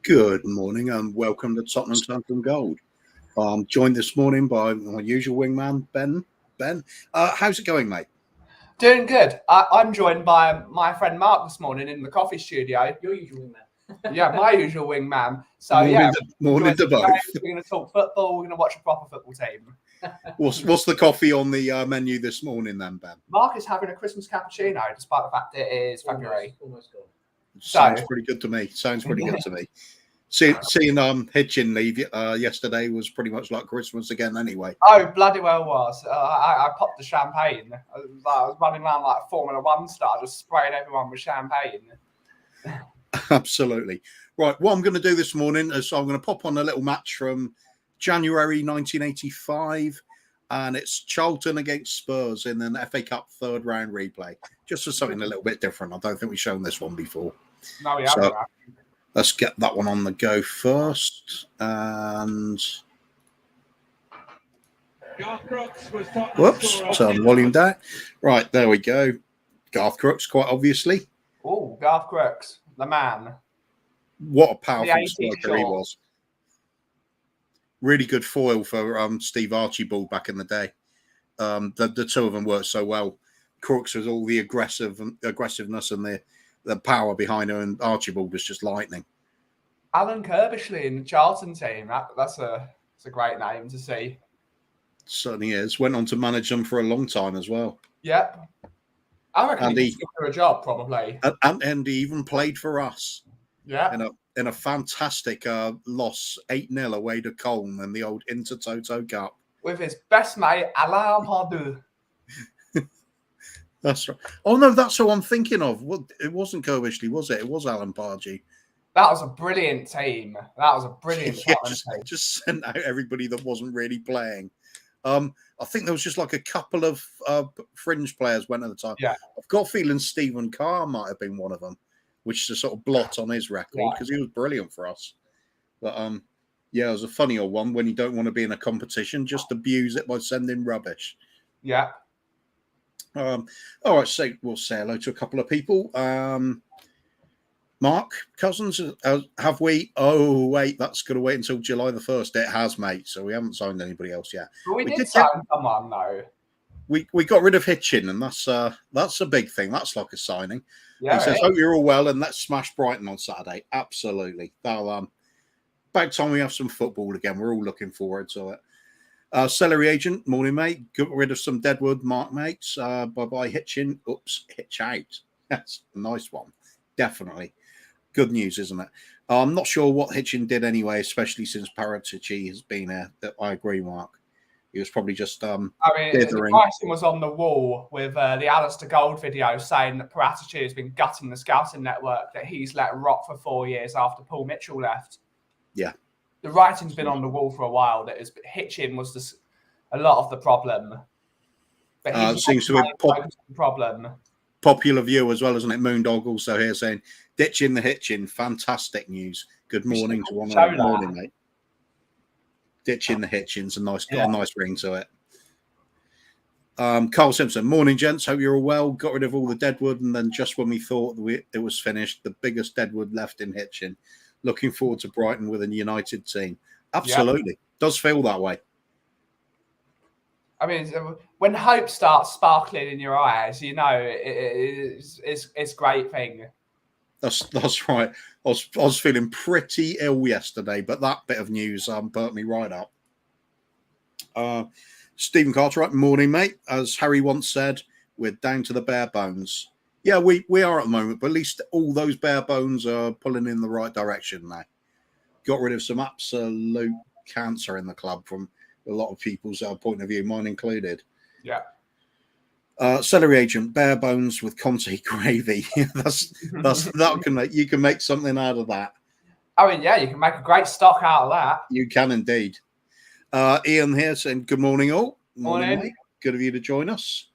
Good morning and welcome to Tottenham Tantrum Gold. I'm joined this morning by my usual wingman, Ben. Ben, how's it going, mate? Doing good. I'm joined by my friend Mark this morning in the coffee studio. Your usual wingman. Yeah, my usual wingman. So morning to both. We're going to talk football. We're going to watch a proper football team. What's the coffee on the menu this morning then, Ben? Mark is having a Christmas cappuccino, despite the fact it is February. Almost gone. Sounds pretty good to me. Seeing Hitchin leave yesterday was pretty much like Christmas again anyway. Oh, bloody well was. I popped the champagne. I was running around like a Formula One star, just spraying everyone with champagne. Absolutely. Right, what I'm going to do this morning is I'm going to pop on a little match from January 1985, and it's Charlton against Spurs in an FA Cup third round replay, just for something a little bit different. I don't think we've shown this one before. No, we haven't. Let's get that one on the go first. And whoops, turn the volume down. Right, there we go. Garth Crooks, quite obviously. Oh, Garth Crooks, the man. What a powerful striker he was. Really good foil for Steve Archibald back in the day. The two of them worked so well. Crooks was all the aggressiveness and the power behind her, and Archibald was just lightning. Alan Kirbishley in the Charlton team. That's a great name to see. Certainly is. Went on to manage them for a long time as well. Yep. I reckon he could do a job, probably. And he even played for us. Yeah. In a fantastic loss, 8-0 away to Colne in the old Intertoto Cup. With his best mate, Alain Pardew. That's right. Oh, no, that's who I'm thinking of. It wasn't Kirbishley, was it? It was Alan Pardew. That was a brilliant team. That was a brilliant team. Just sent out everybody that wasn't really playing. I think there was just like a couple of fringe players went at the time. Yeah. I've got a feeling Stephen Carr might have been one of them, which is a sort of blot on his record because he was brilliant for us. But yeah, it was a funny old one when you don't want to be in a competition, just abuse it by sending rubbish. Yeah. All right, so we'll say hello to a couple of people. Mark Cousins, have we? Oh, wait, that's going to wait until July the 1st. It has, mate. So we haven't signed anybody else yet. But we did sign someone, though. We got rid of Hitchin, and that's a big thing. That's like a signing. Yeah, he says, "Hope you're all well, and let's smash Brighton on Saturday." Absolutely. About time we have some football again. We're all looking forward to it. Celery agent, morning, mate. Got rid of some deadwood, Mark, mates. Bye-bye, Hitchin. Oops, hitch out. That's a nice one. Definitely. Good news, isn't it? I'm not sure what Hitchin did anyway, especially since Paratici has been here. I agree, Mark. He was probably just the writing was on the wall with the Alistair Gold video saying that Paratici has been gutting the scouting network that he's let rot for 4 years after Paul Mitchell left. Yeah. The writing's been on the wall for a while. That Hitchin was a lot of the problem. But he seems to be the problem. Popular view as well, isn't it? Moondog also here saying, ditching the Hitchin. Fantastic news. Good morning to one of morning, mate. Ditching the Hitchins, got a nice ring to it. Carl Simpson, morning, gents. Hope you're all well. Got rid of all the deadwood, and then just when we thought it was finished, the biggest deadwood left in Hitchin. Looking forward to Brighton with a united team. Absolutely. Does feel that way. I mean, when hope starts sparkling in your eyes, you know it's a great thing. That's right. I was feeling pretty ill yesterday, but that bit of news burnt me right up. Stephen Cartwright, morning, mate. As Harry once said, we're down to the bare bones. Yeah, we are at the moment, but at least all those bare bones are pulling in the right direction now. Got rid of some absolute cancer in the club from a lot of people's point of view, mine included. Yeah. Celery agent, bare bones with Conte gravy. You can make something out of that. I mean, yeah, you can make a great stock out of that. You can indeed. Ian here saying good morning, all. Morning. Mate. Good of you to join us.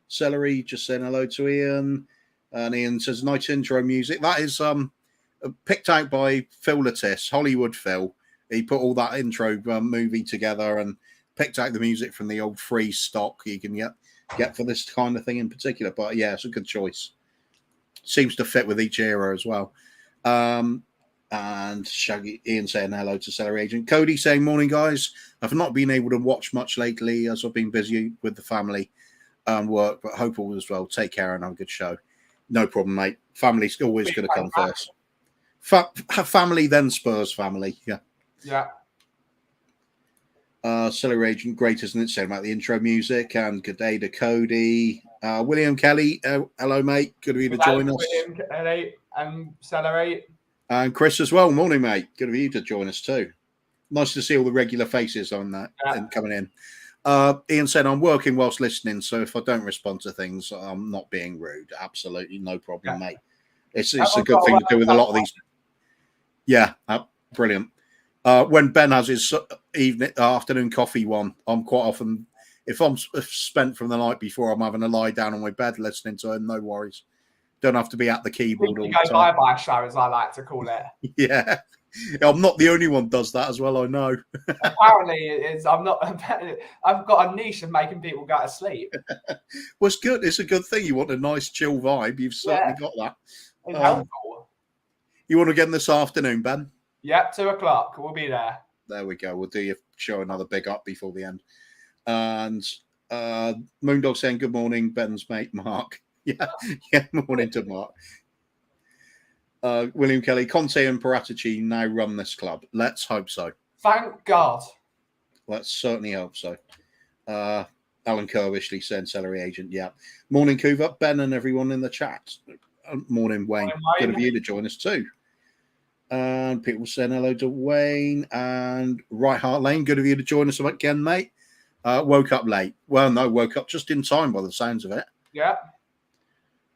Celery just saying hello to Ian, and Ian says nice intro music. That is picked out by Phil Lattis, Hollywood Phil. He put all that intro movie together and picked out the music from the old free stock you can get for this kind of thing in particular. But yeah, it's a good choice. Seems to fit with each era as well. And Shaggy Ian saying hello to Celery Agent. Cody saying, morning, guys. I've not been able to watch much lately as I've been busy with the family and work, but hope all is well. Take care and have a good show. No problem, mate. Family's always going to come first. Family, then Spurs family. Yeah. Yeah. Celery Agent, great, isn't it? Saying about the intro music. And good day to Cody. William Kelly, hello, mate. Good of you to join us. William Kelly and Celery. And Chris as well. Morning, mate. Good of you to join us too. Nice to see all the regular faces on that and coming in. Ian said, I'm working whilst listening, so if I don't respond to things, I'm not being rude. Absolutely no problem, mate. It's a good thing to do with a lot of these. Yeah, brilliant. When Ben has his afternoon coffee one, I'm quite often, if I'm spent from the night before, I'm having to lie down on my bed listening to him. No worries. Don't have to be at the keyboard all the time. Bye-bye show, as I like to call it. Yeah. I'm not the only one does that as well, I know. Apparently, I've got a niche of making people go to sleep. Well, it's good. It's a good thing. You want a nice chill vibe. You've certainly got that. It's helpful. You want to get in this afternoon, Ben? Yep, 2:00. We'll be there. There we go. We'll do your show another big up before the end. And Moondog saying good morning, Ben's mate, Mark. Yeah, morning to Mark. William Kelly, Conte and Paratici now run this club. Let's hope so. Thank God. Let's certainly hope so. Alan Kerwishley saying Celery Agent. Yeah. Morning, Kuva, Ben and everyone in the chat. Morning, Wayne. Good of you to join us too. And people saying hello to Wayne and Right Heart Lane. Good of you to join us again, mate. Woke up late. Well, no, woke up just in time by the sounds of it. Yeah.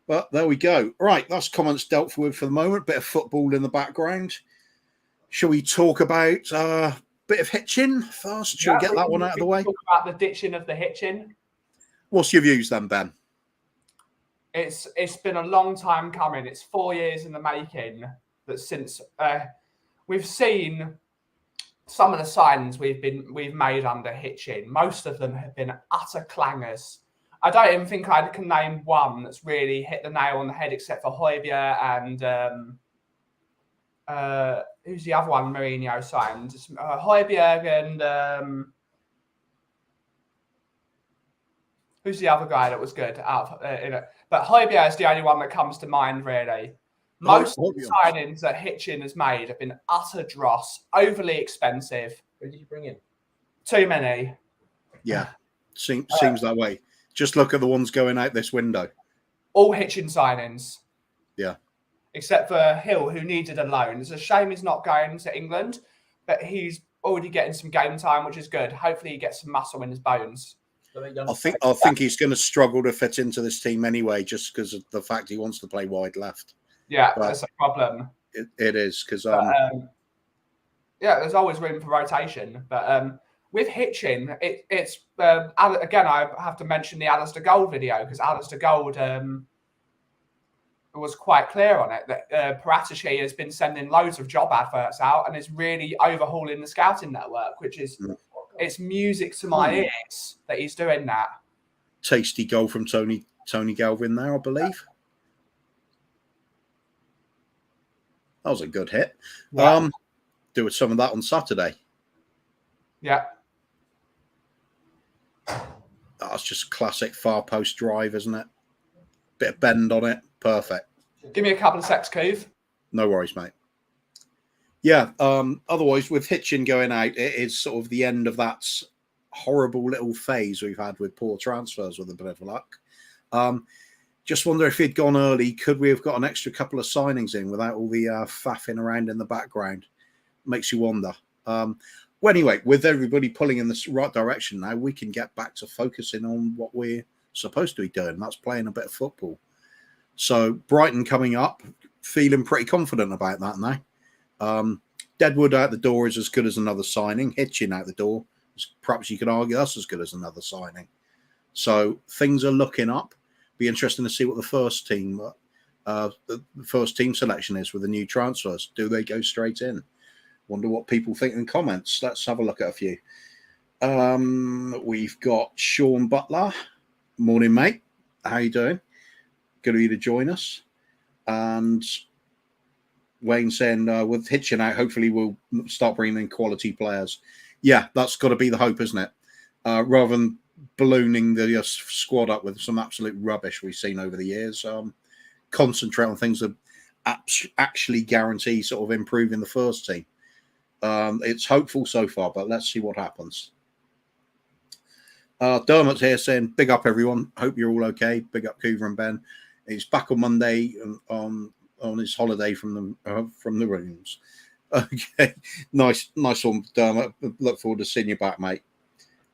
But there we go. Right, that's comments dealt with for the moment. Bit of football in the background. Shall we talk about a bit of hitching first? Shall we get that one out of the way? Talk about the ditching of the hitching. What's your views then, Ben? It's been a long time coming. It's 4 years in the making. That since we've seen some of the signs we've made under hitching, most of them have been utter clangers. I don't even think I can name one that's really hit the nail on the head, except for Højbjerg and who's the other one Mourinho signed? Højbjerg and who's the other guy that was good? But Højbjerg is the only one that comes to mind, really. Most of the signings that Hitchin has made have been utter dross, overly expensive. Who did you bring in? Too many. Yeah, seems that way. Just look at the ones going out this window. All Hitchin signings. Yeah. Except for Hill, who needed a loan. It's a shame he's not going to England, but he's already getting some game time, which is good. Hopefully he gets some muscle in his bones. I think he's going to struggle to fit into this team anyway, just because of the fact he wants to play wide left. Yeah, that's a problem. It is because there's always room for rotation, but with Hitchin, it's again I have to mention the Alistair Gold video because Alistair Gold was quite clear on it that Paratici has been sending loads of job adverts out and is really overhauling the scouting network, which is it's music to my ears that he's doing that. Tasty goal from Tony Galvin there, I believe. That was a good hit. Yeah. Do some of that on Saturday. Yeah. That's just classic far post drive, isn't it? Bit of bend on it. Perfect. Give me a couple of secs, Cove. No worries, mate. Yeah. Otherwise, with Hitchin going out, it is sort of the end of that horrible little phase we've had with poor transfers with a bit of luck. Just wonder if he'd gone early, could we have got an extra couple of signings in without all the faffing around in the background? Makes you wonder. Well, anyway, with everybody pulling in the right direction now, we can get back to focusing on what we're supposed to be doing. That's playing a bit of football. So Brighton coming up, feeling pretty confident about that now. Deadwood out the door is as good as another signing. Hitchin out the door, perhaps you could argue that's as good as another signing. So things are looking up. Be interesting to see what the first team selection is with the new transfers. Do they go straight in? Wonder what people think in comments. Let's have a look at a few. We've got Sean Butler. Morning, mate. How you doing? Good of you to join us. And Wayne saying with Hitchin out, hopefully we'll start bringing in quality players. Yeah, that's got to be the hope, isn't it? Rather than ballooning the squad up with some absolute rubbish we've seen over the years. Concentrate on things that actually guarantee sort of improving the first team. It's hopeful so far, but let's see what happens. Dermot's here saying, big up everyone. Hope you're all okay. Big up Coover and Ben. He's back on Monday on his holiday from the rooms. Okay, nice one, Dermot. Look forward to seeing you back, mate.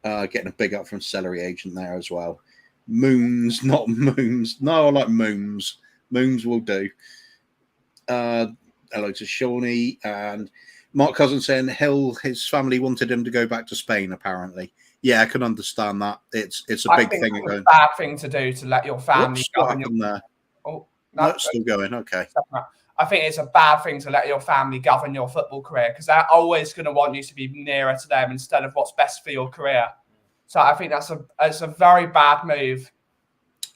Getting a big up from Celery Agent there as well. Moons, not moons. No, I like moons. Moons will do. Hello to Shawnee and Mark Cousin saying his family wanted him to go back to Spain. Apparently, yeah, I can understand that. It's a big thing. It's a bad thing to do to let your family go. What happened there? Oh, no, it's still going. Okay. I think it's a bad thing to let your family govern your football career because they're always going to want you to be nearer to them instead of what's best for your career. So I think it's a very bad move.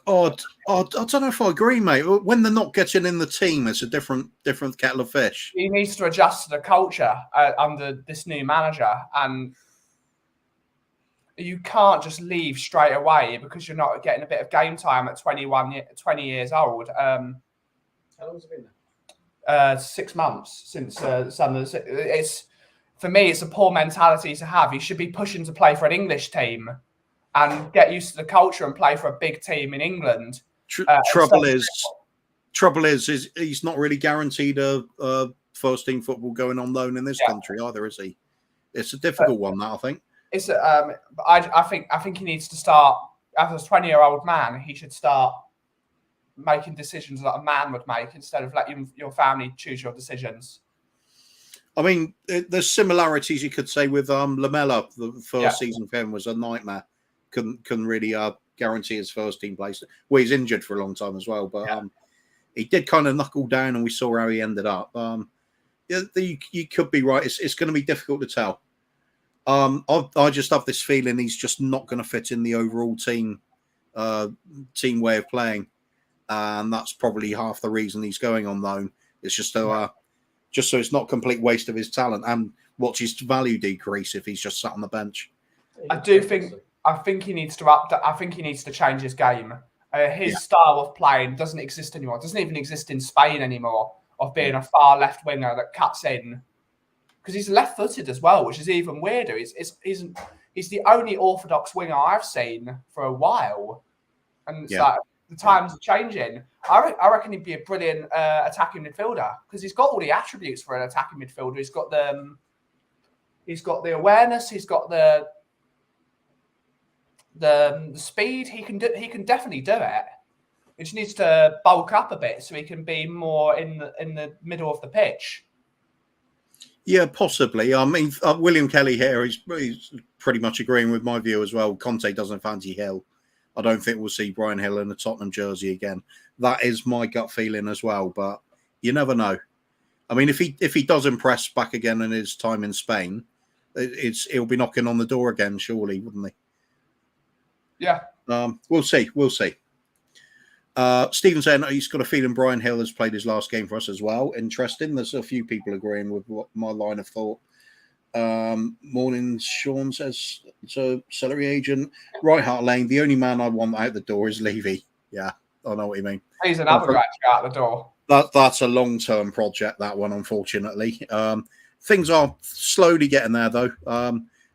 I don't know if I agree, mate. When they're not getting in the team, it's a different kettle of fish. He needs to adjust to the culture under this new manager, and you can't just leave straight away because you're not getting a bit of game time at 20 years old. How long has it been there? 6 months since it's for me. It's a poor mentality to have. He should be pushing to play for an English team and get used to the culture and play for a big team in England. Trouble is he's not really guaranteed a first team football going on loan in this country either, is he? It's a difficult one, that I think. It's I think he needs to start as a 20-year-old man. He should start making decisions that a man would make instead of letting your family choose your decisions. I mean, there's similarities you could say with Lamella. The first season for him was a nightmare. Couldn't really guarantee his first team place. Well, he's injured for a long time as well, but he did kind of knuckle down, and we saw how he ended up. You could be right. It's going to be difficult to tell. I just have this feeling he's just not going to fit in the overall team way of playing, and that's probably half the reason he's going on loan. It's just so it's not a complete waste of his talent and watch his value decrease if he's just sat on the bench. I think he needs to I think he needs to change his game. His style of playing doesn't exist anymore. It doesn't even exist in Spain anymore. Of being a far left winger that cuts in, because he's left-footed as well, which is even weirder. He's the only orthodox winger I've seen for a while, and it's like the times are changing. I reckon he'd be a brilliant attacking midfielder because he's got all the attributes for an attacking midfielder. He's got the awareness. He's got the speed. He can definitely do it. He just needs to bulk up a bit so he can be more in the middle of the pitch. Yeah, possibly. I mean, William Kelly here, he's pretty much agreeing with my view as well. Conte doesn't fancy Hill. I don't think we'll see Brian Hill in a Tottenham jersey again. That is my gut feeling as well, but you never know. I mean, if he does impress back again in his time in Spain, he'll be knocking on the door again, surely, wouldn't he? Yeah. We'll see. Stephen saying he's got a feeling Brian Hill has played his last game for us as well. Interesting. There's a few people agreeing with what my line of thought. Morning, Sean says, so Celery Agent, Right Hart Lane, the only man I want out the door is Levy. Yeah, I know what you mean. He's another guy to go out the door. That's a long-term project, that one, unfortunately. Things are slowly getting there, though.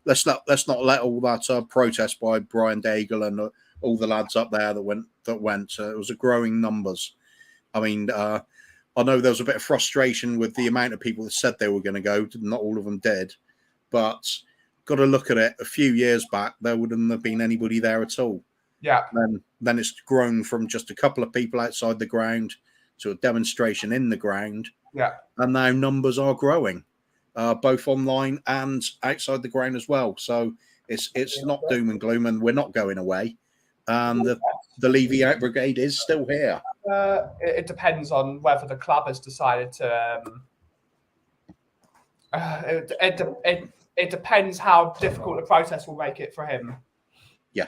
Let's not let all that protest by Brian Daigle and all the lads up there that went. It was a growing numbers. I mean, I know there was a bit of frustration with the amount of people that said they were going to go. Not all of them did, but got to look at it. A few years back, there wouldn't have been anybody there at all. Yeah. Then it's grown from just a couple of people outside the ground to a demonstration in the ground. Yeah. And now numbers are growing, both online and outside the ground as well. So it's not doom and gloom, and we're not going away. And the Levy out brigade is still here. It depends on whether the club has decided to. It depends how difficult the process will make it for him. Yeah.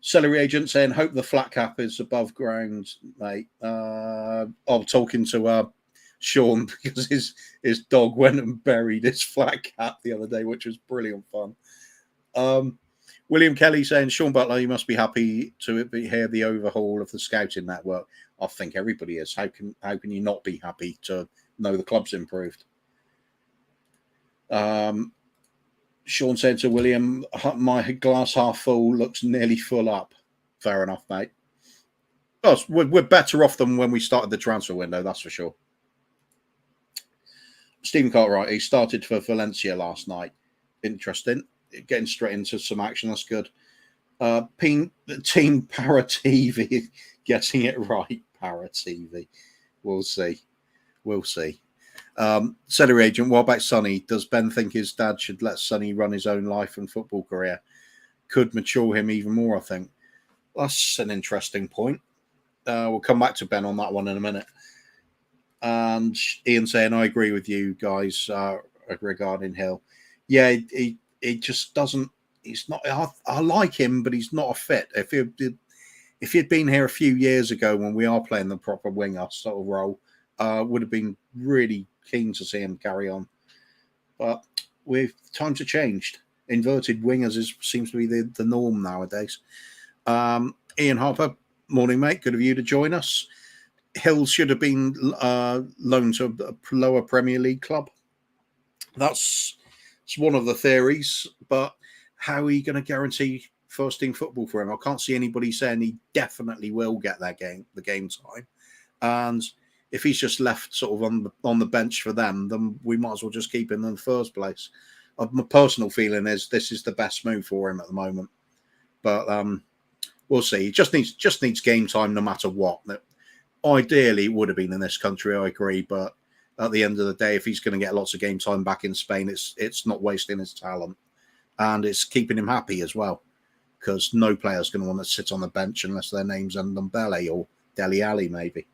Celery agent saying, hope the flat cap is above ground, mate. I'm talking to Sean because his dog went and buried his flat cap the other day, which was brilliant fun. William Kelly saying, Sean Butler, you must be happy to hear the overhaul of the scouting network. I think everybody is. How can you not be happy to know the club's improved? Sean said to William, my glass half full looks nearly full up. Fair enough, mate. Oh, we're better off than when we started the transfer window, that's for sure. Stephen Cartwright, he started for Valencia last night. Interesting. Getting straight into some action, that's good. Team Para TV getting it right. Para TV. We'll see. Celery agent, what about Sonny? Does Ben think his dad should let Sonny run his own life and football career? Could mature him even more, I think. That's an interesting point. We'll come back to Ben on that one in a minute. And Ian saying, I agree with you guys regarding Hill. Yeah, he just doesn't. He's not. I like him, but he's not a fit. If he'd been here a few years ago when we are playing the proper winger sort of role, would have been really keen to see him carry on. But times have changed. Inverted wingers seems to be the norm nowadays. Ian Harper, morning, mate. Good of you to join us. Hill should have been loaned to a lower Premier League club. It's one of the theories, but how are you going to guarantee first team football for him? I can't see anybody saying he definitely will get the game time. And if he's just left sort of on the bench for them, then we might as well just keep him in the first place. My personal feeling is this is the best move for him at the moment. But we'll see. He just needs game time no matter what. Ideally, it would have been in this country, I agree. But at the end of the day, if he's going to get lots of game time back in Spain, it's not wasting his talent. And it's keeping him happy as well. Because no player's going to want to sit on the bench unless their name's Ndombele or Dele Alli, maybe.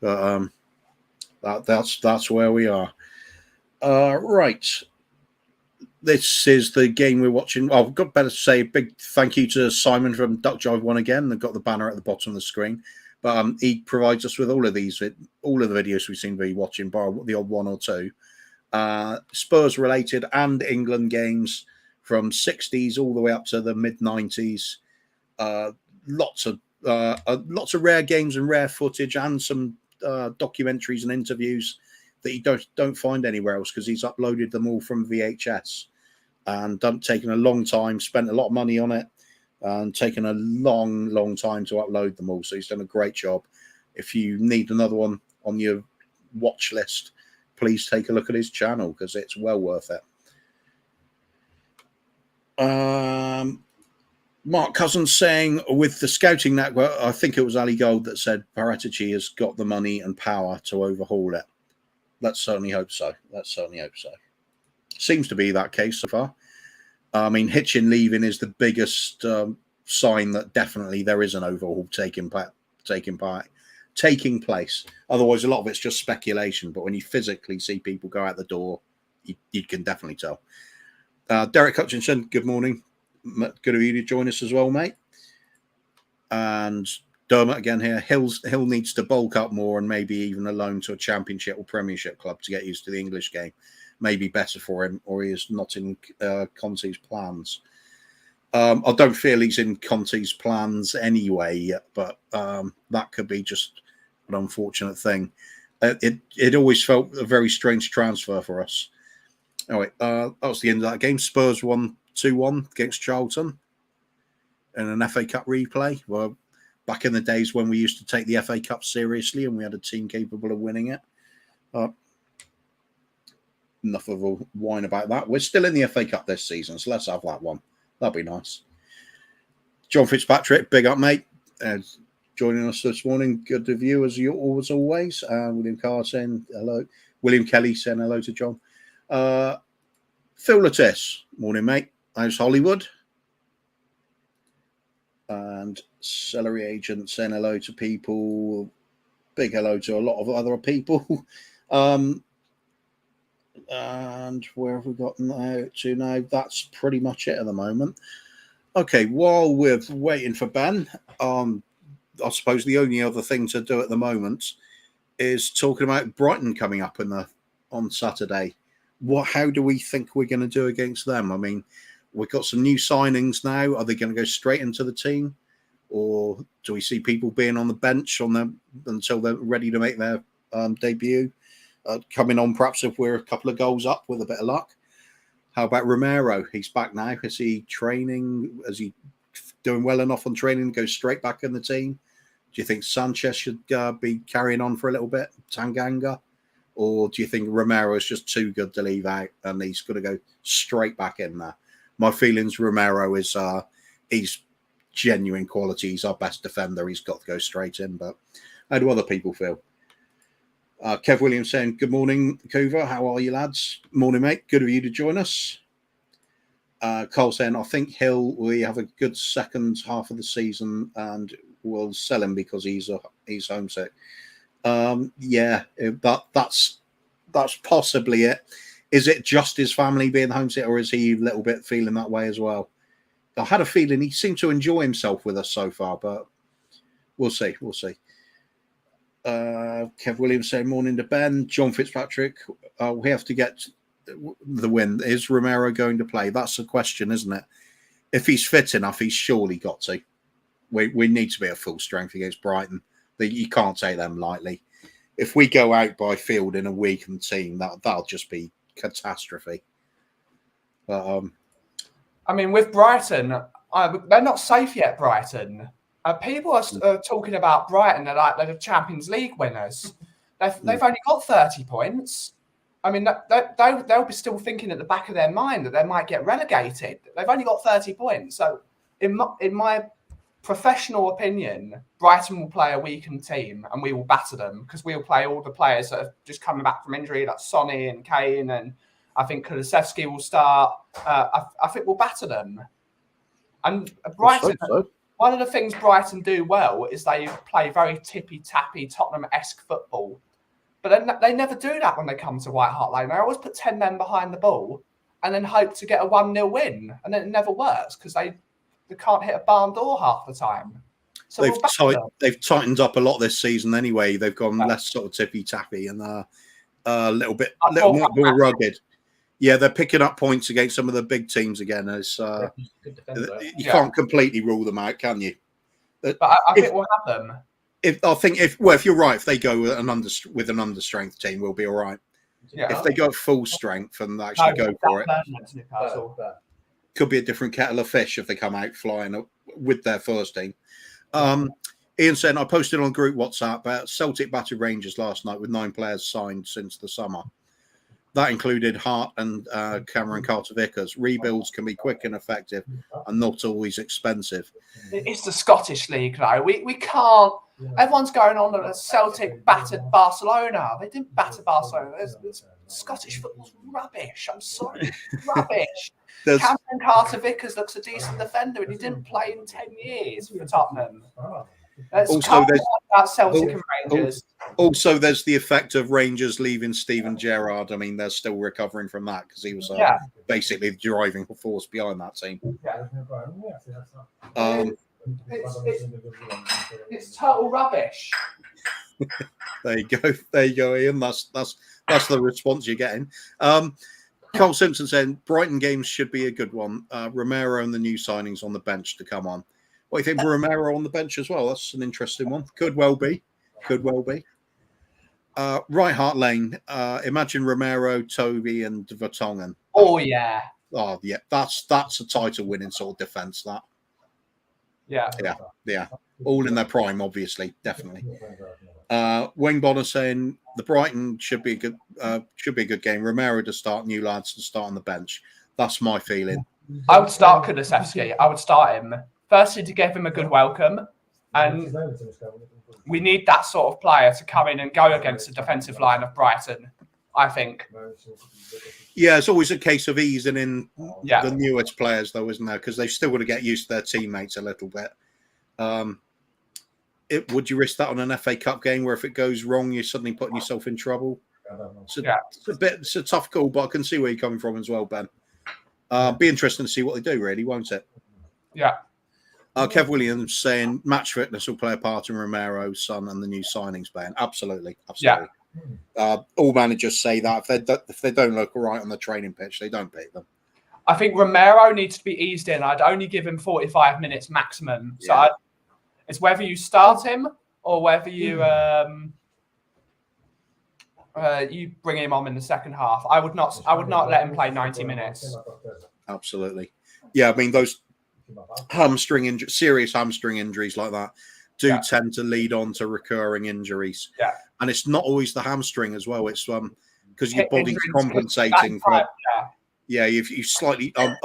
But that's where we are. Right. This is the game we're watching. I've got better to say a big thank you to Simon from Duck Jive 1 again. They've got the banner at the bottom of the screen. But he provides us with all of the videos we seem to be watching, bar the odd one or two. Spurs related and England games from 60s all the way up to the mid 90s. Lots of rare games and rare footage and some documentaries and interviews that you don't find anywhere else because he's uploaded them all from VHS and taken a long time, spent a lot of money on it and taken a long time to upload them all. So he's done a great job. If you need another one on your watch list, please take a look at his channel because it's well worth it. Mark Cousins saying, with the scouting network, I think it was Ali Gold that said Paratici has got the money and power to overhaul it. Let's certainly hope so. Seems to be that case so far. I mean, Hitchin leaving is the biggest sign that definitely there is an overhaul taking place. Otherwise, a lot of it's just speculation. But when you physically see people go out the door, you can definitely tell. Derek Hutchinson, good morning. Good of you to join us as well, mate. And Dermot again here. Hill needs to bulk up more and maybe even a loan to a championship or premiership club to get used to the English game. Maybe better for him, or he is not in Conte's plans. I don't feel he's in Conte's plans anyway, but that could be just an unfortunate thing. It always felt a very strange transfer for us. Anyway, that was the end of that game. Spurs won 2-1 against Charlton in an FA Cup replay. Well, back in the days when we used to take the FA Cup seriously and we had a team capable of winning it. Enough of a whine about that. We're still in the FA Cup this season, so let's have that one. That'd be nice. John Fitzpatrick, big up, mate. Joining us this morning. Good to view as always. William Carr saying hello. William Kelly saying hello to John. Phil Lattis, morning, mate. How's Hollywood? And Celery Agent saying hello to people. Big hello to a lot of other people. And where have we gotten out to now? That's pretty much it at the moment. Okay, while we're waiting for Ben, I suppose the only other thing to do at the moment is talking about Brighton coming up on Saturday. How do we think we're going to do against them? I mean, we've got some new signings now. Are they going to go straight into the team, or do we see people being on the bench on them until they're ready to make their debut? Coming on, perhaps if we're a couple of goals up with a bit of luck. How about Romero? He's back now. Is he training? Is he doing well enough on training to go straight back in the team? Do you think Sanchez should be carrying on for a little bit, Tanganga? Or do you think Romero is just too good to leave out and he's going to go straight back in there? My feelings, Romero is he's genuine quality. He's our best defender. He's got to go straight in. But how do other people feel? Kev Williams saying, good morning, Kuva. How are you, lads? Morning, mate. Good of you to join us. Cole saying, I think we have a good second half of the season and we'll sell him because he's homesick. That's possibly it. Is it just his family being homesick, or is he a little bit feeling that way as well? I had a feeling he seemed to enjoy himself with us so far, but we'll see. Kev Williams saying, morning to Ben. John Fitzpatrick, we have to get the win. Is Romero going to play? That's the question, isn't it? If he's fit enough, he's surely got to. We need to be at full strength against Brighton. You can't take them lightly. If we go out by field in a weakened team, that'll just be catastrophe. I mean, with Brighton, they're not safe yet, Brighton. People are talking about Brighton. They're the Champions League winners. They've only got 30 points. I mean, they'll be still thinking at the back of their mind that they might get relegated. They've only got 30 points. So, in my professional opinion, Brighton will play a weakened team and we will batter them because we'll play all the players that are just coming back from injury, like Sonny and Kane, and I think Kulusevski will start. I think we'll batter them. And Brighton, one of the things Brighton do well is they play very tippy-tappy, Tottenham-esque football. But then they never do that when they come to White Hart Lane. They always put 10 men behind the ball and then hope to get a 1-0 win. And then it never works because they can't hit a barn door half the time. So they've tightened up a lot this season anyway. They've gone less sort of tippy-tappy and a little bit more rugged. Yeah, they're picking up points against some of the big teams again. You can't completely rule them out, can you? But I think we'll have them. If you're right, if they go with an understrength team, we'll be all right. Yeah. If they go full strength and actually go for it, could be a different kettle of fish if they come out flying with their first team. Ian said, I posted on group WhatsApp about Celtic battered Rangers last night with 9 players signed since the summer. That included Hart and Cameron Carter-Vickers. Rebuilds can be quick and effective and not always expensive. It's the Scottish League, though. We can't. Everyone's going on that Celtic battered Barcelona. They didn't batter Barcelona. Scottish football's rubbish. I'm sorry. Rubbish. Cameron Carter-Vickers looks a decent defender and he didn't play in 10 years for Tottenham. Also, Celtic and Rangers. Also, there's the effect of Rangers leaving Steven Gerrard. I mean, they're still recovering from that because he was basically the driving force behind that team. It's total rubbish. There you go, Ian. That's the response you're getting. Cole Simpson saying Brighton games should be a good one. Romero and the new signings on the bench to come on. What do you think, Romero on the bench as well? That's an interesting one. Could well be. Right Hart Lane. Imagine Romero, Toby, and Vertonghen. Oh yeah. Oh yeah. That's a title-winning sort of defence. That. Yeah. All in their prime, obviously, definitely. Wayne Bonner saying the Brighton should be a good game. Romero to start, new lads to start on the bench. That's my feeling. I would start Kulusevski. I would start him. Firstly, to give him a good welcome. And we need that sort of player to come in and go against the defensive line of Brighton, I think. Yeah, it's always a case of easing in the newest players, though, isn't there? Because they've still got to get used to their teammates a little bit. Would you risk that on an FA Cup game where if it goes wrong, you're suddenly putting yourself in trouble? It's a tough call, but I can see where you're coming from as well, Ben. Be interesting to see what they do, really, won't it? Yeah. Kev Williams saying match fitness will play a part in Romero's son and the new signings ban. Absolutely. Yeah. All managers say that if they don't look right on the training pitch, they don't beat them. I think Romero needs to be eased in. I'd only give him 45 minutes maximum. So it's whether you start him or whether you you bring him on in the second half. I would not let him play 90 minutes. Absolutely. Yeah, I mean those serious hamstring injuries like that do tend to lead on to recurring injuries. Yeah. And it's not always the hamstring as well. It's because your body's compensating for if you slightly I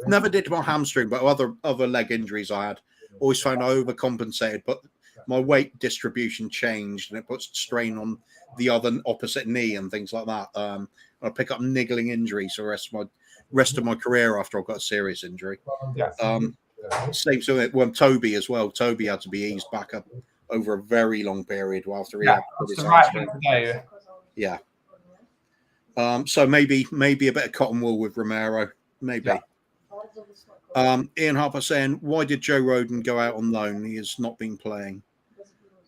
never did my hamstring, but other leg injuries I had always found I overcompensated, but my weight distribution changed and it puts strain on the other opposite knee and things like that. I pick up niggling injuries for the rest of my career after I got a serious injury. Same thing with Toby as well. Toby had to be eased back up over a very long period after he had his hamstring. Yeah. So maybe a bit of cotton wool with Romero. Maybe. Ian Harper saying, why did Joe Rodon go out on loan? He has not been playing.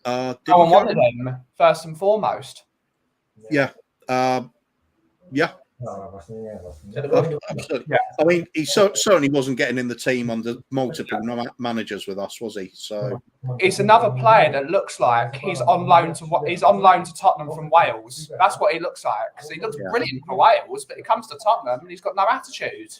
No one wanted him, first and foremost. Yeah. Yeah. Absolutely. I mean, he certainly wasn't getting in the team under multiple managers with us, was he? So he's another player that looks like he's on loan to Tottenham from Wales. That's what he looks like, because he looks brilliant for Wales, but he comes to Tottenham and he's got no attitude.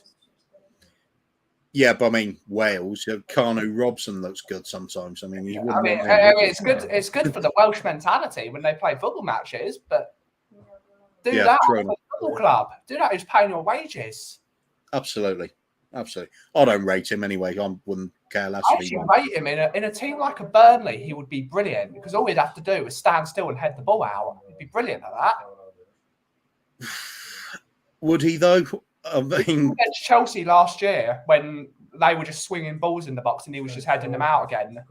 Yeah, but I mean, Wales, Carno Robson looks good sometimes. I mean, it's good. It's good for the Welsh mentality when they play football matches, but do that for the football club. Do that who's paying your wages. Absolutely. I don't rate him anyway. I wouldn't care less. I actually rate him in a team like a Burnley. He would be brilliant because all he'd have to do is stand still and head the ball out. He'd be brilliant at that. Would he though? I mean, against Chelsea last year when they were just swinging balls in the box and he was just heading them out again.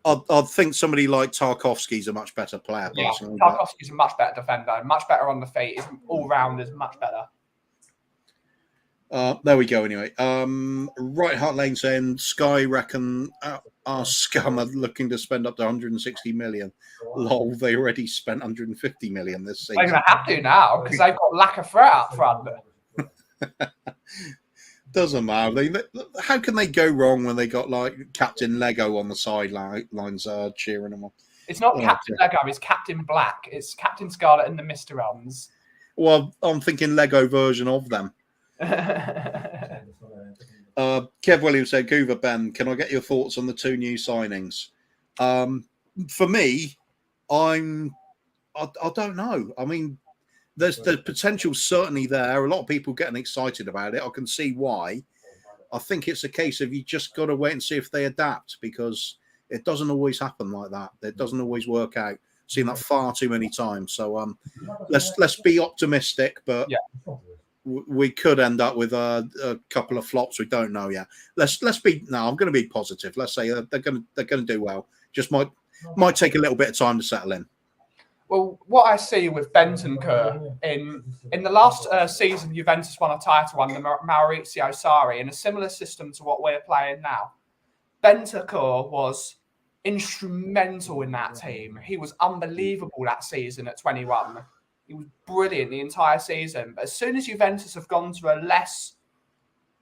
I'd think somebody like Tarkowski's a much better player. Yeah, Tarkowski's a much better defender, much better on the feet. His all-round is much better. There we go. Anyway, Right Heart Lane saying Sky reckon our scum are looking to spend up to 160 million. Lol, they already spent 150 million this season. They're going to have to now because they've got lack of threat up front. Doesn't matter. How can they go wrong when they got like Captain Lego on the sidelines cheering them on? It's not Captain Lego, it's Captain Black. It's Captain Scarlet and the Mr. Ons. Well, I'm thinking Lego version of them. Kev Williams said, Goover Ben, can I get your thoughts on the two new signings? For me, I don't know. I mean, there's the potential certainly there. A lot of people getting excited about it. I can see why. I think it's a case of you just got to wait and see if they adapt, because it doesn't always happen like that. It doesn't always work out. Seen that far too many times. So let's be optimistic, but we could end up with a couple of flops. We don't know yet. Let's be. No, I'm going to be positive. Let's say they're going to do well. Just might take a little bit of time to settle in. Well, what I see with Bentancur in the last season, Juventus won a title under Maurizio Sarri in a similar system to what we're playing now. Bentancur was instrumental in that team. He was unbelievable that season at 21. He was brilliant the entire season. But as soon as Juventus have gone to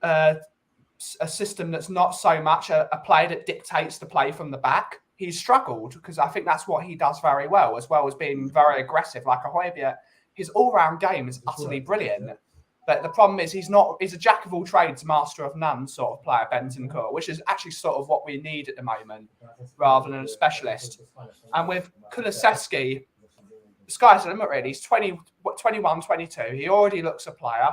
a system that's not so much a play that dictates the play from the back, he's struggled, because I think that's what he does very well as being very aggressive like a Højbjerg. His all-round game is utterly brilliant. But the problem is he's a jack of all trades, master of none sort of player, Bentancur, which is actually sort of what we need at the moment, rather than a specialist. And with Kulusevski, the sky's the limit really. He's 21, 22. He already looks a player.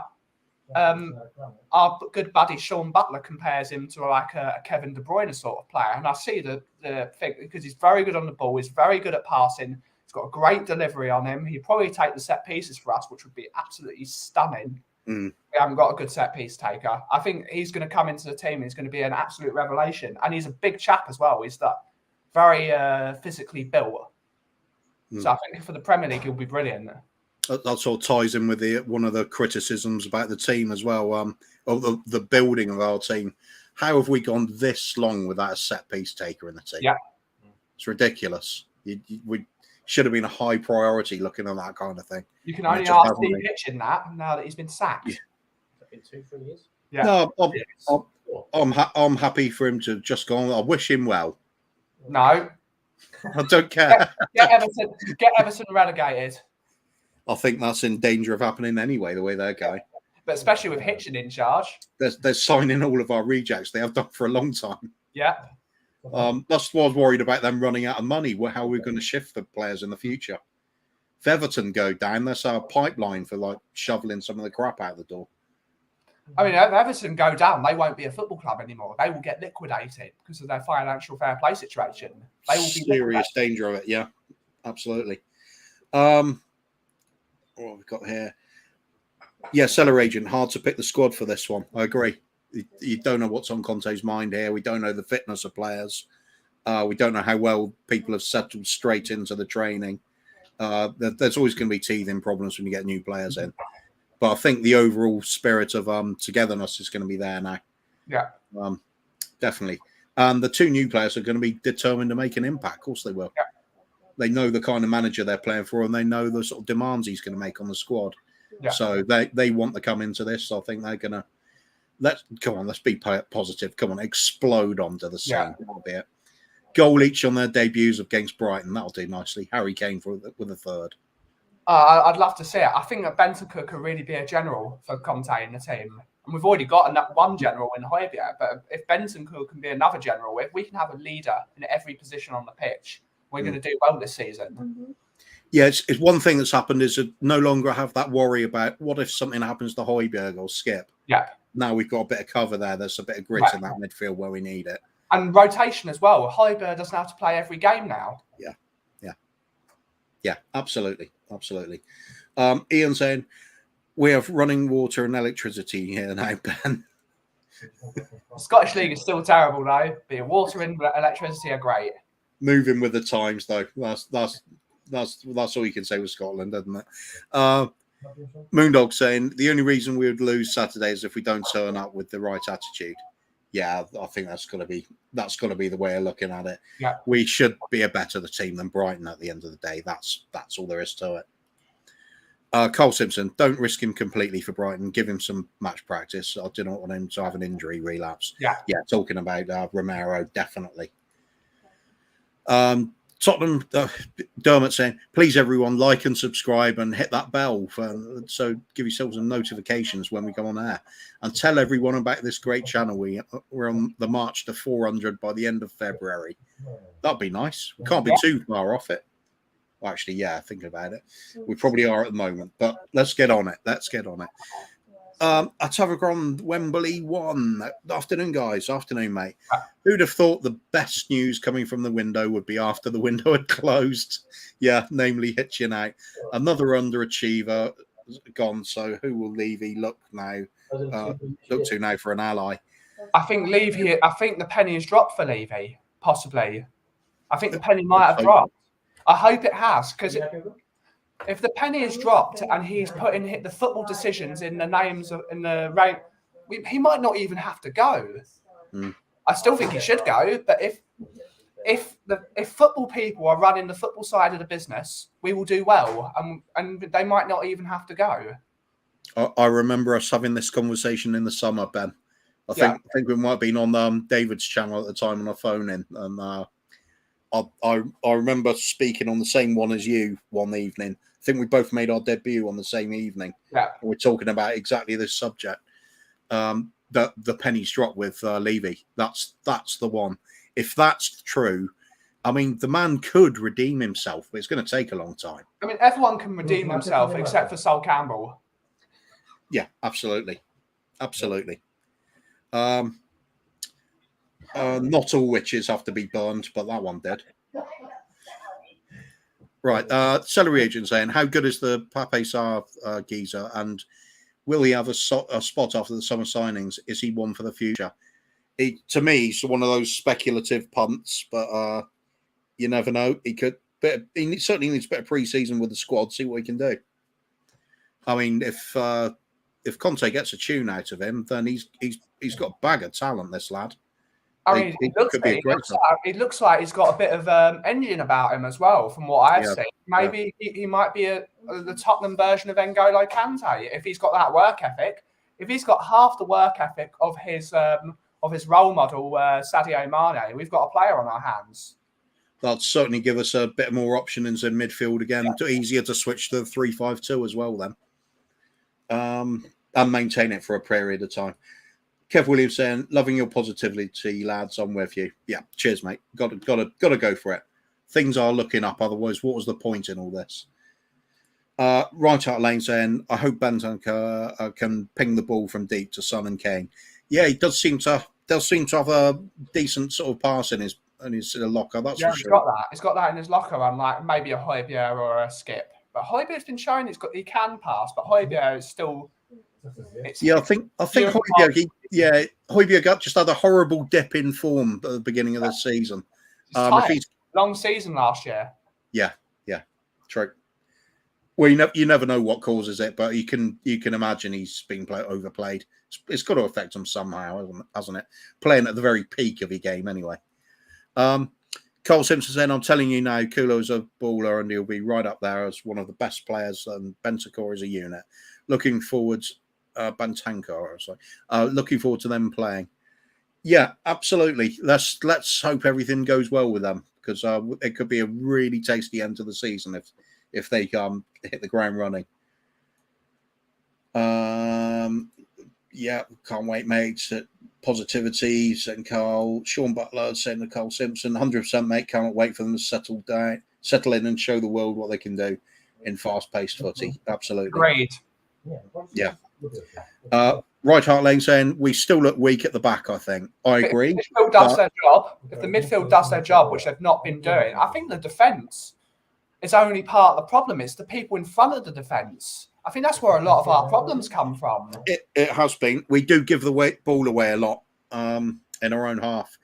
Our good buddy Sean Butler compares him to like a Kevin De Bruyne sort of player. And I see the thing, because he's very good on the ball. He's very good at passing. He's got a great delivery on him. He'd probably take the set pieces for us, which would be absolutely stunning. We haven't got a good set piece taker. I think he's going to come into the team and he's going to be an absolute revelation. And he's a big chap as well. He's very physically built. So I think for the Premier League, he'll be brilliant. That sort of ties in with one of the criticisms about the team as well, of the building of our team. how have we gone this long without a set piece taker in the team? Yeah. It's ridiculous. We should have been a high priority looking at that kind of thing. You can And it only just ask hasn't Steve been. Hitchin that now that he's been sacked. Yeah. In 2-3 years. Yeah. No, I'm happy for him to just go on. I wish him well. No. I don't care. Get Everton relegated. I think that's in danger of happening anyway, the way they're going. But especially with Hitchin in charge. They're signing all of our rejects. They have done for a long time. Yeah. That's what I was worried about them running out of money. How we're going to shift the players in the future. If Everton go down, that's our pipeline for like shoveling some of the crap out the door. I mean, if Everton go down, they won't be a football club anymore. They will get liquidated because of their financial fair play situation. They will be serious danger of it. Yeah, absolutely. What have we got here? Yeah, seller agent. Hard to pick the squad for this one. I agree. You don't know what's on Conte's mind here. We don't know the fitness of players. We don't know how well people have settled straight into the training. There's always going to be teething problems when you get new players in. But I think the overall spirit of togetherness is going to be there now. Yeah. Definitely. And the two new players are going to be determined to make an impact. Of course they will. Yeah. They know the kind of manager they're playing for, and they know the sort of demands he's going to make on the squad. Yeah. So they want to come into this. So I think they're going to let's be positive. Come on, explode onto the scene. Yeah. That'll be it. Goal each on their debuts against Brighton. That'll do nicely. Harry Kane with a third. I'd love to see it. I think that Bentancur could really be a general for Conte in the team. And we've already got one general in Højbjerg, but if Bentancur can be another general, if we can have a leader in every position on the pitch, we're going to do well this season. Yeah, it's one thing that's happened is to no longer have that worry about what if something happens to Højbjerg or Skip. Yeah. Now we've got a bit of cover there. There's a bit of grit in that midfield where we need it. And rotation as well. Højbjerg doesn't have to play every game now. Yeah, absolutely. Ian saying, we have running water and electricity here now, Ben. Scottish League is still terrible though. But water and electricity are great. Moving with the times though. That's all you can say with Scotland, isn't it? Moondog saying the only reason we would lose Saturday is if we don't turn up with the right attitude. Yeah, I think that's got to be the way of looking at it. Yeah, we should be a better team than Brighton at the end of the day. That's all there is to it. Cole Simpson, don't risk him completely for Brighton. Give him some match practice. I do not want him to have an injury relapse. Yeah. Talking about Romero, definitely. Tottenham, Dermot saying, please everyone like and subscribe and hit that bell so give yourselves some notifications when we go on air and tell everyone about this great channel. We're on the march to 400 by the end of February. That'd be nice. We can't be too far off it. Well, actually, thinking about it, we probably are at the moment, but let's get on it. Atavagron Wembley 1. Afternoon, guys. Afternoon, mate. Who'd have thought the best news coming from the window would be after the window had closed? Yeah, namely Hitchin out. Another underachiever gone. So who will Levy look to now for an ally? I think Levy. I think the penny has dropped for Levy. Possibly. I think the penny might have dropped. I hope it has because. If the penny is dropped and he's hit the football decisions in the names of in the rank, he might not even have to go. I still think he should go, but if football people are running the football side of the business, we will do well, and they might not even have to go. I remember us having this conversation in the summer, Ben. I think we might have been on David's channel at the time on a phone in, and I remember speaking on the same one as you one evening. I think we both made our debut on the same evening. Yeah, we're talking about exactly this subject. That the pennies drop with Levy. That's the one. If that's true, I mean, the man could redeem himself, but it's going to take a long time. I mean, everyone can redeem himself except for Sol Campbell. Yeah, absolutely. Not all witches have to be burned, but that one did. Right, celery agent saying, how good is the Pape Sarr geezer, and will he have a spot after the summer signings? Is he one for the future? To me, he's one of those speculative punts, but you never know. He certainly needs a bit of pre-season with the squad, see what he can do. I mean, if if Conte gets a tune out of him, then he's got a bag of talent. This lad. I mean, he looks like he's got a bit of engine about him as well, from what I've seen. Maybe he might be the Tottenham version of N'Golo Kante if he's got that work ethic. If he's got half the work ethic of his role model, Sadio Mane, we've got a player on our hands. That'll certainly give us a bit more options in midfield again. Easier to switch to the 3-5-2 as well then, and maintain it for a period of time. Kev Williams saying, loving your positivity, lads. I'm with you. Yeah, cheers, mate. Got to go for it. Things are looking up. Otherwise, what was the point in all this? Right out lane saying, I hope Bentancur can ping the ball from deep to Son and Kane. Yeah, he does seem to have a decent sort of pass in his locker. That's for sure. He's got that in his locker, unlike maybe a Højbjerg or a Skip. But Højbjerg's been showing he can pass, but Højbjerg is still. I think Højbjerg just had a horrible dip in form at the beginning of the season. Long season last year. Yeah, true. Well, you never know what causes it, but you can imagine he's been overplayed. It's got to affect him somehow, hasn't it? Playing at the very peak of his game, anyway. Cole Simpson saying, I'm telling you now, Kulo is a baller and he'll be right up there as one of the best players, and Bentancur is a unit. Looking forward. Bentancur, looking forward to them playing. Yeah, absolutely. Let's hope everything goes well with them, because it could be a really tasty end to the season if they hit the ground running. Yeah, can't wait, mate. Positivity, saying Carl. Sean Butler saying to Carl Simpson, 100%, mate. Can't wait for them to settle in and show the world what they can do in fast-paced footy. Absolutely. Great. Yeah. Right Heart Lane saying we still look weak at the back. I think I agree. If the midfield does their job, which they've not been doing, I think the defence is only part of the problem. It's the people in front of the defence. I think that's where a lot of our problems come from. It has been. We do give the ball away a lot in our own half,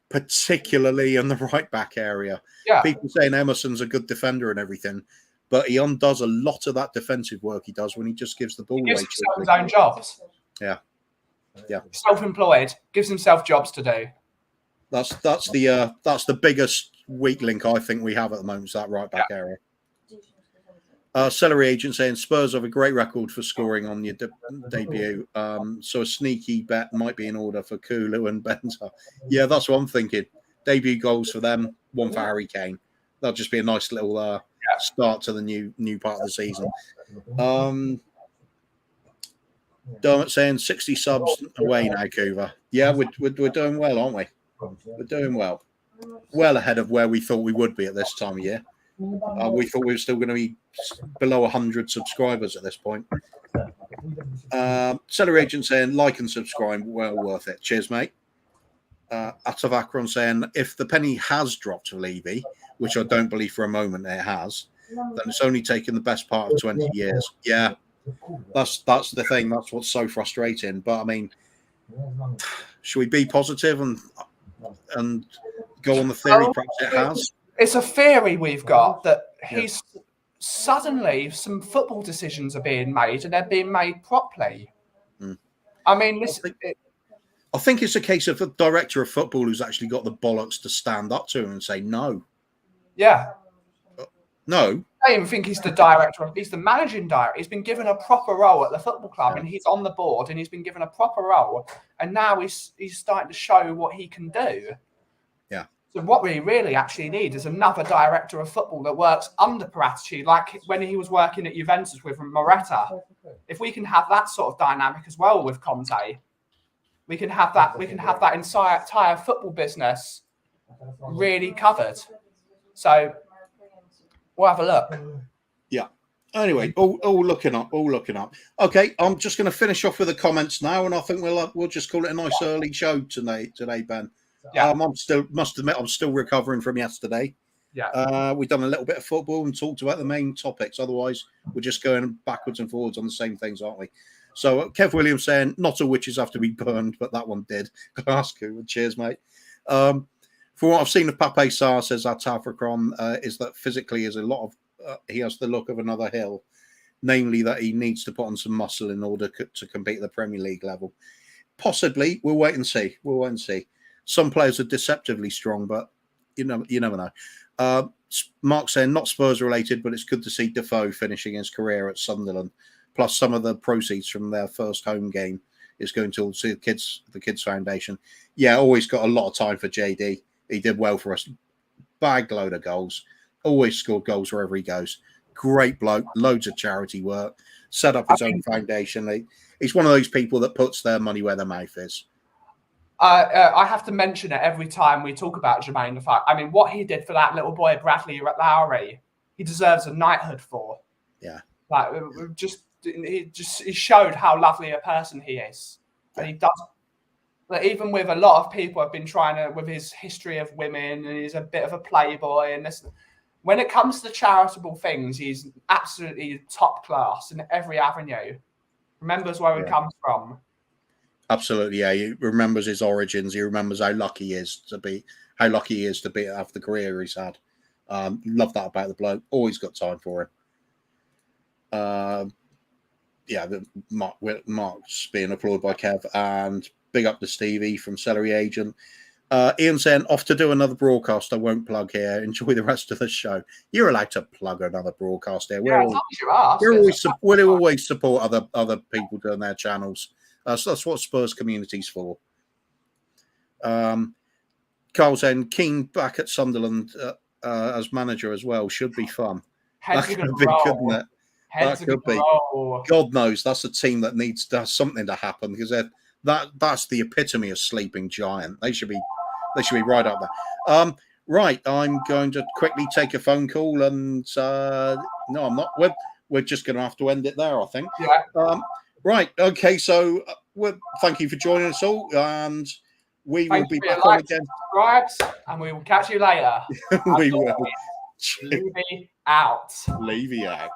particularly in the right back area. Yeah. People saying Emerson's a good defender and everything, but he undoes a lot of that defensive work he does when he just gives the ball away. He gives himself his own jobs. Yeah. Self-employed, gives himself jobs to do. That's the biggest weak link I think we have at the moment, is that right back area. Celery Agent saying Spurs have a great record for scoring on your debut. So a sneaky bet might be in order for Kulu and Benta. Yeah, that's what I'm thinking. Debut goals for them, one for Harry Kane. That'll just be a nice little start to the new part of the season. Dermot saying 60 subs away now, Coover. Yeah, we're doing well, aren't we? We're doing well. Well ahead of where we thought we would be at this time of year. We thought we were still going to be below 100 subscribers at this point. Seller Agent saying like and subscribe, well worth it. Cheers, mate. Atavakron saying if the penny has dropped for Levy, which I don't believe for a moment it has, then it's only taken the best part of 20 years. Yeah, that's the thing. That's what's so frustrating. But I mean, should we be positive and go on the theory perhaps it has? It's a theory we've got that he's suddenly some football decisions are being made and they're being made properly. I mean, I think it's a case of a director of football who's actually got the bollocks to stand up to him and say no. Yeah. No. I don't even think he's the director. He's the managing director. He's been given a proper role at the football club and he's on the board and he's been given a proper role. And now he's starting to show what he can do. Yeah. So what we really actually need is another director of football that works under Paratici, like when he was working at Juventus with Morata. If we can have that sort of dynamic as well with Conte, we can have that entire football business really covered. So we'll have a look. Yeah. Anyway, all looking up. Okay, I'm just going to finish off with the comments now, and I think we'll just call it a nice early show today, Ben. Yeah. Must admit, I'm still recovering from yesterday. Yeah. We've done a little bit of football and talked about the main topics. Otherwise, we're just going backwards and forwards on the same things, aren't we? So Kev Williams saying, not all witches have to be burned, but that one did. Glass cool. Cheers, mate. For what I've seen of Pape Sarr, says that Tafracron, is that physically is a lot of, he has the look of another hill. namely that he needs to put on some muscle in order to compete at the Premier League level. Possibly, we'll wait and see. We'll wait and see. Some players are deceptively strong, but you never know. Mark saying not Spurs related, but it's good to see Defoe finishing his career at Sunderland. Plus, some of the proceeds from their first home game is going to the kids foundation. Yeah, always got a lot of time for JD. He did well for us. Bag load of goals. Always scored goals wherever he goes. Great bloke. Loads of charity work. Set up his own foundation. He's one of those people that puts their money where their mouth is. I have to mention it every time we talk about Jermaine Defoe. I mean, what he did for that little boy, Bradley Lowry, he deserves a knighthood for. Yeah. Like, he showed how lovely a person he is. And he does, like, even with a lot of people have been trying to, with his history of women, and he's a bit of a playboy. And this, when it comes to charitable things, he's absolutely top class in every avenue. Remembers where he comes from. Absolutely, yeah. He remembers his origins. He remembers how lucky he is to have the career he's had. Love that about the bloke. Always got time for him. Mark's being applauded by Kev, and big up to Stevie from Celery Agent. Ian saying, off to do another broadcast. I won't plug here. Enjoy the rest of the show. You're allowed to plug another broadcast here. We'll always support other people doing their channels. So that's what Spurs community's for. Carl saying, Keane back at Sunderland as manager as well. Should be fun. That could be, couldn't it? That could be. God knows that's a team that needs something to happen, because that's the epitome of sleeping giant. They should be right up there. Right, I'm going to quickly take a phone call, and no, I'm not. We're just going to have to end it there, I think. Yeah. Right. Okay. So, thank you for joining us all, and we will be back on again. Subscribes, and we will catch you later. We will. Levy out. Levy out.